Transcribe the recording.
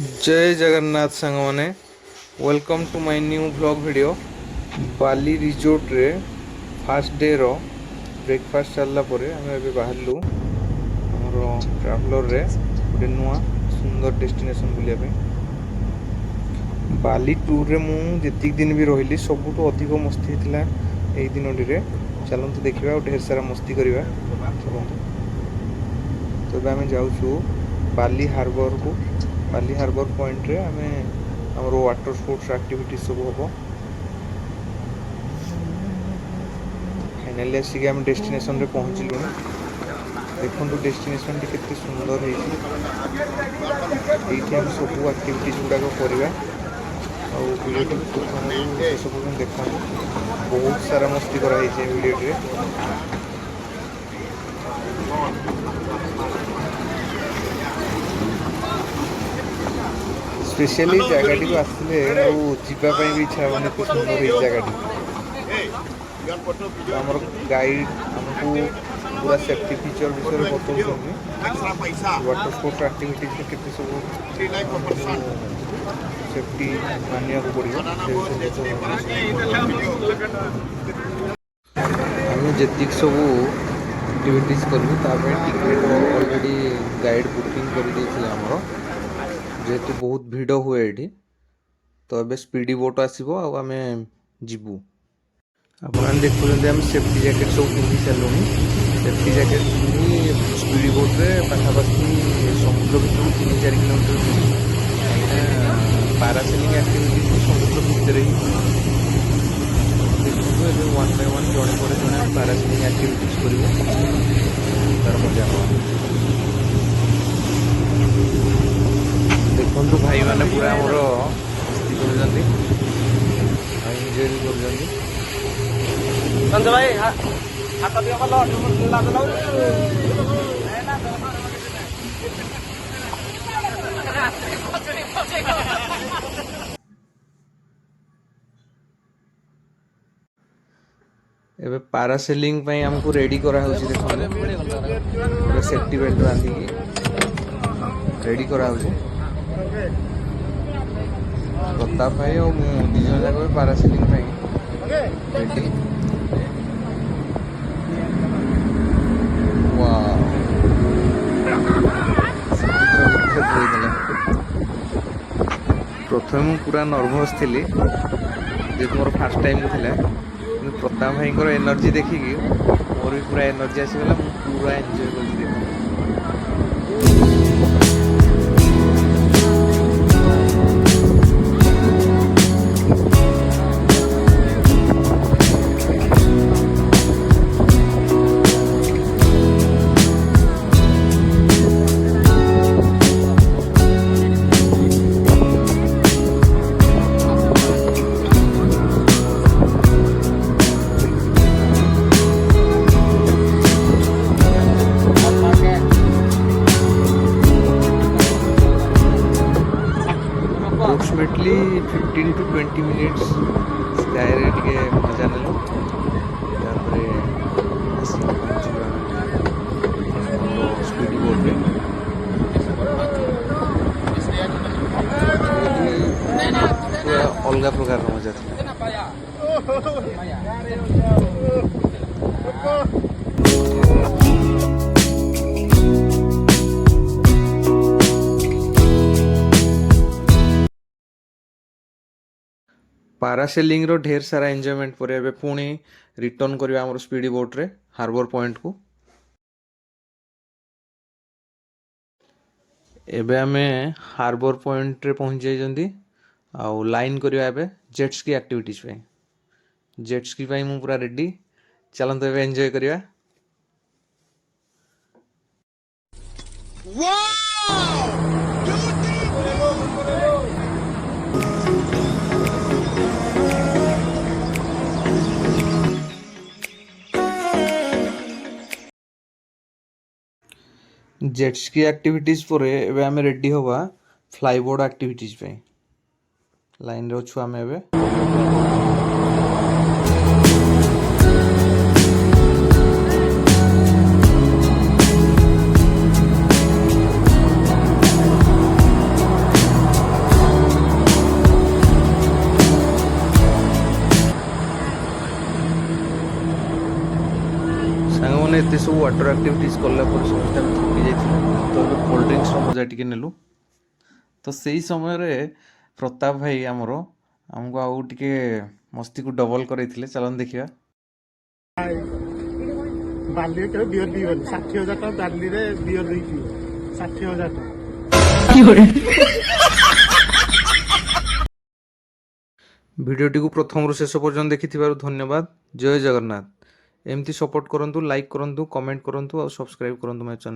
जय जगन्नाथ सांग मैंने welcome to my new vlog video. Bali resort रे फास्ट डे रो ब्रेकफास्ट चलला परे आम ए बाहरलु आमर ट्राभेलर रे गोटे नुआ सुंदर डेस्टिनेशन बुलिया बाली टूर रे मु जेतिक दिन भी रही सबुठ अधिक मस्ती होता यही दिन टे चलते देखा और ढेर सारा मस्ती करवा। तो आम जाऊँ बाली हार्बर को। बाली हार्बर पॉइंट रे आम आमर वाटर स्पोर्ट्स एक्टिविटी सब हम फाइनाली आसिक आम डेस्टिनेशन रे पहुँचलु। देखो डेस्टिनेशन टी केते सुंदर है। ये सब एक्टिविटीज गुड़ाक करवा सब देखो बहुत सारा मस्ती कराई वीडियो रे। स्पेशली जगह को आसले जावाई भी इच्छा हे एत सुंदर जगह। आमर गाइड आमको पूरा सेफ्टी फीचर विषय बताऊँ वाटर स्पोर्ट्स एक्टिविटीज के सब सेफ्टी मानिया पड़ो। आम जी सब एक्टिविटीज करूँ टिकेट ऑलरेडी गाइड बुकिंग कर जेहेतु बहुत भिड़ हुए ये तो अब स्पीडी बोट आसो आम जीवु। आप देखुं आम सेफ्टी जैकेट सब पिंधि सारूँ। सेफ्टी जैकेट पिंधि स्पीडी बोट रे पाखापाखि समुद्र भितर 3-4 किलोमीटर पारासेलिंग एक्टिविटी समुद्र भितर ही देखो ये 1 बाय 1 जड़े पर जड़े पारासेलिंग एक्टिविटीज कर तार मजा हम देखो भाई मैंने पूरा आमर मस्ती कर एंजॉय कर। संजय भाई हाथ दियो एबे पारासेलिंग पई हमको रेडी करा होची। देखो सेफ्टी बेल्ट बांधी रेडी करा होची। प्रताप भाई और दी जन जाक पारासेलिंग पई रेडी। प्रथम मु पूरा नर्भस थी जेहतु मोर फास्ट टाइम थिला। प्रताप भाई एनर्जी देखिकी मोर भी पूरा एनर्जी आसीगला। पूरा एंजॉय कर। अप्रोक्सीमेटली 15 to 20 मिनिट्स स्काय रे टिके मजा नेलु। तापरे आसी पहुंचबा स्पीडी बोट रे। अलग प्रकार मजा था। पारासेलिंग रो ढेर सारा एंजॉयमेंट पर एबे पुणी रिटर्न करबा हमर स्पीडी बोट रे हार्बर पॉइंट को। एबे हमें हार्बर पॉइंट रे पहुंच जाई जंदी आ लाइन करबा एबे जेट स्की एक्टिविटीज पे। जेट स्की पई मु पूरा रेडी। चलन तो एबे एंजॉय करबा। जेट स्की एक्टिविटीज पर एबे आमे रेडी होबा फ्लाईबोर्ड एक्टिविटीज पे। लाइन रे अछु आमे एबे। एत सब वाटर आक्टिविटीज कलापर समस्त थकी जाइए तो कोल्ड ड्रिंक्स मजा टी नेलु तो सही समय प्रताप भाई आमर आमको आउ टे मस्ती को डबल कर चलन देखा ବାଲିରେ କେବେ ବିଅର ପିଇବନି 60,000 ଟଙ୍କା ବାଲିରେ ବିଅର ଦେଇ ପିଇବ 60,000 ଟଙ୍କା भिडियोटी को प्रथम रु शेष पर्यंत देखि धन्यवाद। जय जगन्नाथ। एमती सपोर्ट करंतु, लाइक करंतु, कमेंट करंतु और सब्सक्राइब करंतु माय चैनल।